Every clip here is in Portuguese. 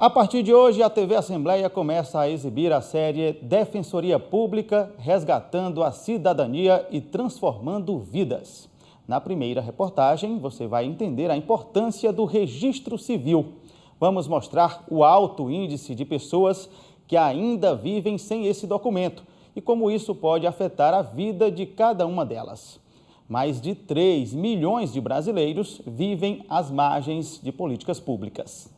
A partir de hoje, a TV Assembleia começa a exibir a série Defensoria Pública, resgatando a cidadania e transformando vidas. Na primeira reportagem, você vai entender a importância do registro civil. Vamos mostrar o alto índice de pessoas que ainda vivem sem esse documento e como isso pode afetar a vida de cada uma delas. Mais de 3 milhões de brasileiros vivem às margens de políticas públicas.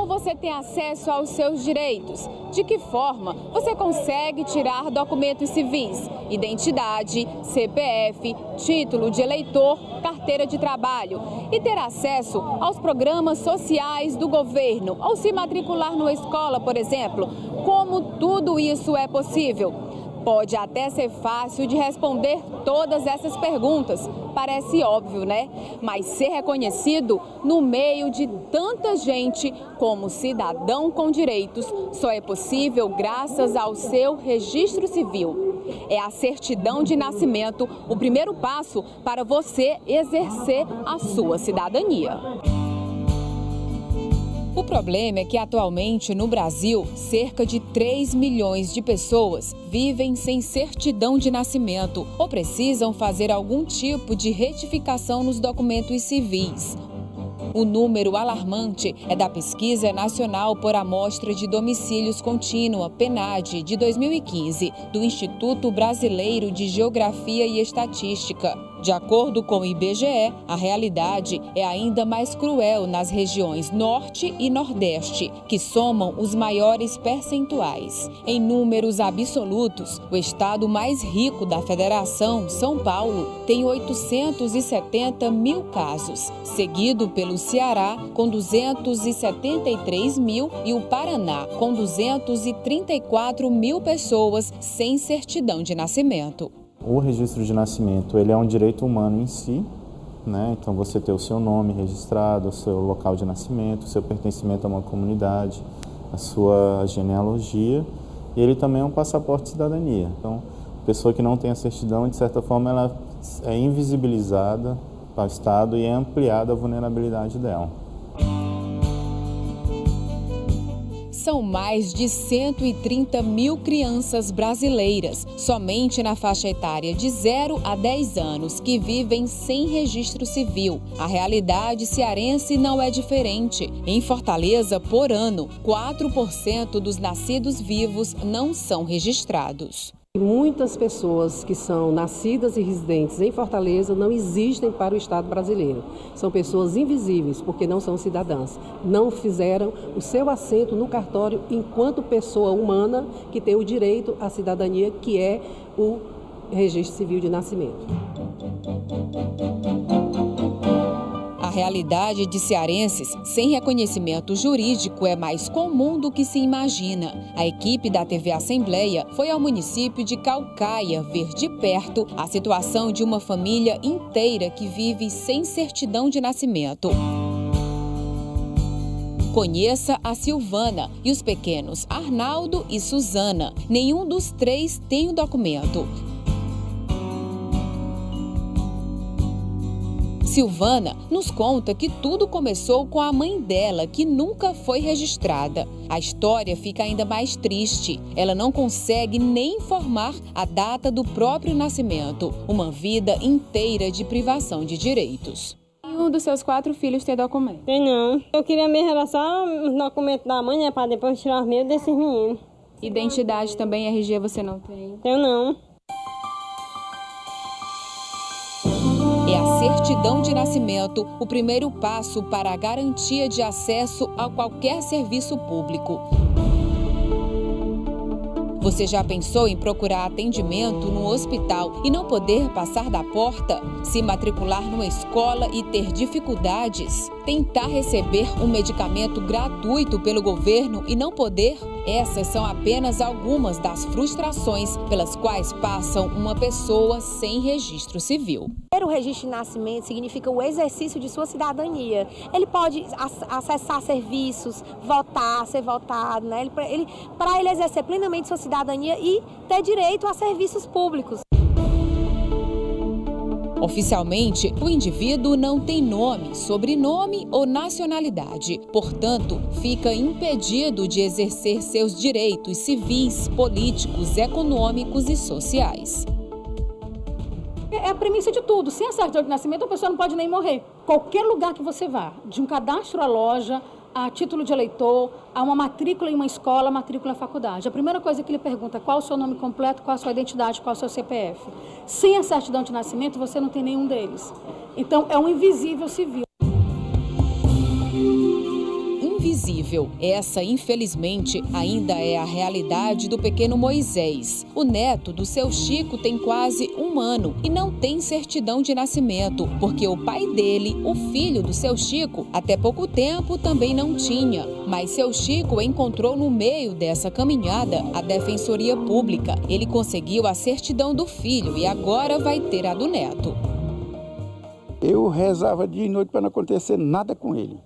Você tem acesso aos seus direitos? De que forma você consegue tirar documentos civis, identidade, CPF, título de eleitor, carteira de trabalho e ter acesso aos programas sociais do governo ou se matricular numa escola, por exemplo? Como tudo isso é possível? Pode até ser fácil de responder todas essas perguntas, parece óbvio, né? Mas ser reconhecido no meio de tanta gente como cidadão com direitos só é possível graças ao seu registro civil. É a certidão de nascimento o primeiro passo para você exercer a sua cidadania. O problema é que atualmente no Brasil, cerca de 3 milhões de pessoas vivem sem certidão de nascimento ou precisam fazer algum tipo de retificação nos documentos civis. O número alarmante é da Pesquisa Nacional por Amostra de Domicílios Contínua, PNAD, de 2015, do Instituto Brasileiro de Geografia e Estatística. De acordo com o IBGE, a realidade é ainda mais cruel nas regiões Norte e Nordeste, que somam os maiores percentuais. Em números absolutos, o estado mais rico da federação, São Paulo, tem 870 mil casos, seguido pelo Ceará, com 273 mil, e o Paraná, com 234 mil pessoas sem certidão de nascimento. O registro de nascimento, ele é um direito humano em si, né? Então você ter o seu nome registrado, o seu local de nascimento, o seu pertencimento a uma comunidade, a sua genealogia, e ele também é um passaporte de cidadania. Então, a pessoa que não tem a certidão, de certa forma, ela é invisibilizada para o Estado e é ampliada a vulnerabilidade dela. São mais de 130 mil crianças brasileiras, somente na faixa etária de 0 a 10 anos, que vivem sem registro civil. A realidade cearense não é diferente. Em Fortaleza, por ano, 4% dos nascidos vivos não são registrados. Muitas pessoas que são nascidas e residentes em Fortaleza não existem para o Estado brasileiro. São pessoas invisíveis porque não são cidadãs. Não fizeram o seu assento no cartório enquanto pessoa humana que tem o direito à cidadania, que é o registro civil de nascimento. A realidade de cearenses sem reconhecimento jurídico é mais comum do que se imagina. A equipe da TV Assembleia foi ao município de Caucaia ver de perto a situação de uma família inteira que vive sem certidão de nascimento. Conheça a Silvana e os pequenos Arnaldo e Suzana. Nenhum dos três tem o documento. Silvana nos conta que tudo começou com a mãe dela, que nunca foi registrada. A história fica ainda mais triste. Ela não consegue nem informar a data do próprio nascimento. Uma vida inteira de privação de direitos. Nenhum dos seus 4 filhos tem documento? Tem não. Eu queria mesmo era só os documentos da mãe, né, para depois tirar os meus desses meninos. Identidade também, RG, você não tem? Tenho não. É a certidão de nascimento o primeiro passo para a garantia de acesso a qualquer serviço público. Você já pensou em procurar atendimento no hospital e não poder passar da porta? Se matricular numa escola e ter dificuldades? Tentar receber um medicamento gratuito pelo governo e não poder? Essas são apenas algumas das frustrações pelas quais passam uma pessoa sem registro civil. ter o registro de nascimento significa o exercício de sua cidadania. Ele pode acessar serviços, votar, ser votado, né? Para ele exercer plenamente sua cidadania e ter direito a serviços públicos. Oficialmente, o indivíduo não tem nome, sobrenome ou nacionalidade. Portanto, fica impedido de exercer seus direitos civis, políticos, econômicos e sociais. É a premissa de tudo. Sem a certidão de nascimento, a pessoa não pode nem morrer. Qualquer lugar que você vá, de um cadastro à loja, a título de eleitor, a uma matrícula em uma escola, matrícula em faculdade. A primeira coisa que ele pergunta é qual o seu nome completo, qual a sua identidade, qual o seu CPF. Sem a certidão de nascimento, você não tem nenhum deles. Então, é um invisível civil. Invisível. Essa, infelizmente, ainda é a realidade do pequeno Moisés. O neto do seu Chico tem quase 1 ano e não tem certidão de nascimento, porque o pai dele, o filho do seu Chico, até pouco tempo também não tinha. Mas seu Chico encontrou no meio dessa caminhada a Defensoria Pública. Ele conseguiu a certidão do filho e agora vai ter a do neto. Eu rezava dia e noite para não acontecer nada com ele.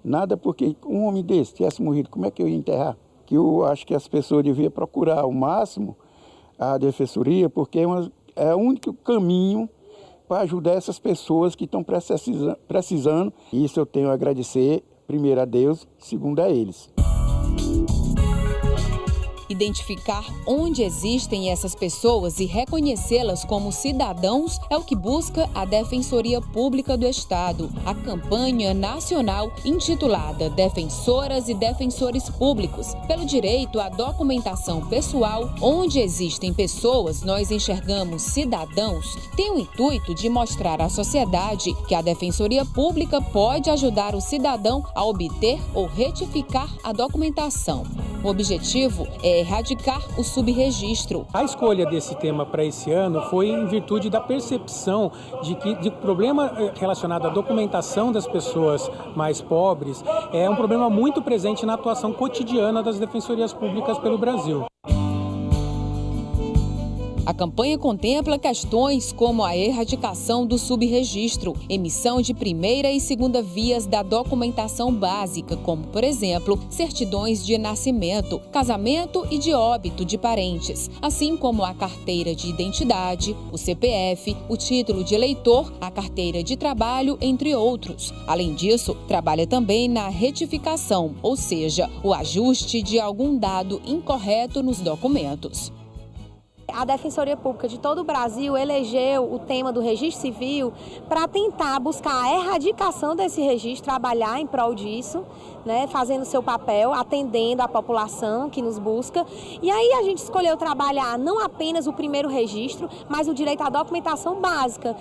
Nada, porque um homem desse tivesse morrido, como é que eu ia enterrar? Que eu acho que as pessoas deviam procurar ao máximo a defensoria, porque é o único caminho para ajudar essas pessoas que estão precisando. E isso eu tenho a agradecer, primeiro a Deus, segundo a eles. Identificar onde existem essas pessoas e reconhecê-las como cidadãos é o que busca a Defensoria Pública do Estado. A campanha nacional intitulada Defensoras e Defensores Públicos pelo direito à documentação pessoal, onde existem pessoas, nós enxergamos cidadãos, tem o intuito de mostrar à sociedade que a Defensoria Pública pode ajudar o cidadão a obter ou retificar a documentação. O objetivo é erradicar o subregistro. A escolha desse tema para esse ano foi em virtude da percepção de que o problema relacionado à documentação das pessoas mais pobres é um problema muito presente na atuação cotidiana das defensorias públicas pelo Brasil. A campanha contempla questões como a erradicação do subregistro, emissão de primeira e segunda vias da documentação básica, como, por exemplo, certidões de nascimento, casamento e de óbito de parentes, assim como a carteira de identidade, o CPF, o título de eleitor, a carteira de trabalho, entre outros. Além disso, trabalha também na retificação, ou seja, o ajuste de algum dado incorreto nos documentos. A Defensoria Pública de todo o Brasil elegeu o tema do registro civil para tentar buscar a erradicação desse registro, trabalhar em prol disso, né, fazendo seu papel, atendendo a população que nos busca. E aí a gente escolheu trabalhar não apenas o primeiro registro, mas o direito à documentação básica.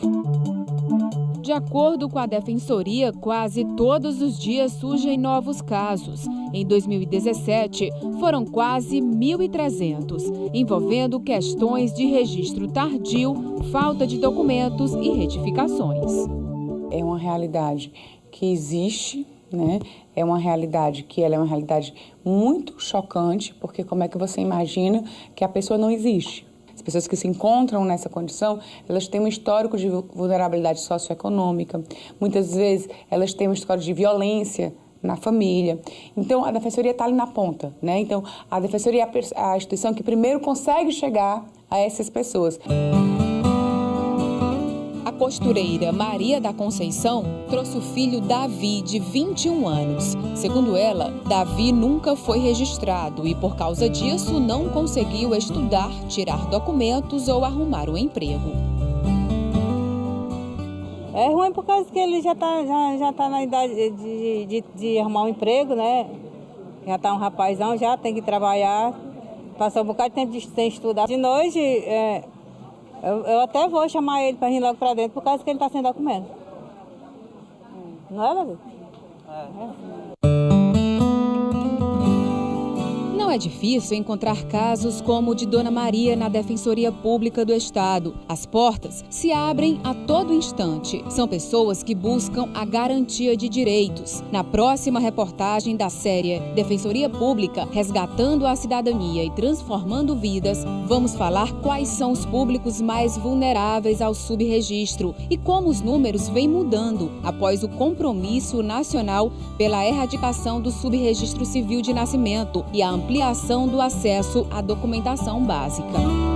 De acordo com a Defensoria, quase todos os dias surgem novos casos. Em 2017, foram quase 1.300, envolvendo questões de registro tardio, falta de documentos e retificações. É uma realidade que existe, né? É uma realidade que ela é uma realidade muito chocante, porque como é que você imagina que a pessoa não existe? As pessoas que se encontram nessa condição, elas têm um histórico de vulnerabilidade socioeconômica, muitas vezes elas têm um histórico de violência na família. Então, a Defensoria está ali na ponta, né? Então, a Defensoria é a instituição que primeiro consegue chegar a essas pessoas. A costureira Maria da Conceição trouxe o filho Davi, de 21 anos. Segundo ela, Davi nunca foi registrado e, por causa disso, não conseguiu estudar, tirar documentos ou arrumar um emprego. É ruim por causa que ele já tá na idade de arrumar um emprego, né? Já tá um rapazão, já tem que trabalhar, passar um bocado de tempo sem estudar. De noite, eu até vou chamar ele para vir logo para dentro por causa que ele está sem documento. Não é, Davi? Não é difícil encontrar casos como o de Dona Maria na Defensoria Pública do Estado. As portas se abrem a todo instante. São pessoas que buscam a garantia de direitos. Na próxima reportagem da série Defensoria Pública, Resgatando a Cidadania e Transformando Vidas, vamos falar quais são os públicos mais vulneráveis ao subregistro e como os números vêm mudando após o compromisso nacional pela erradicação do subregistro civil de nascimento e a ampliação do acesso à documentação básica.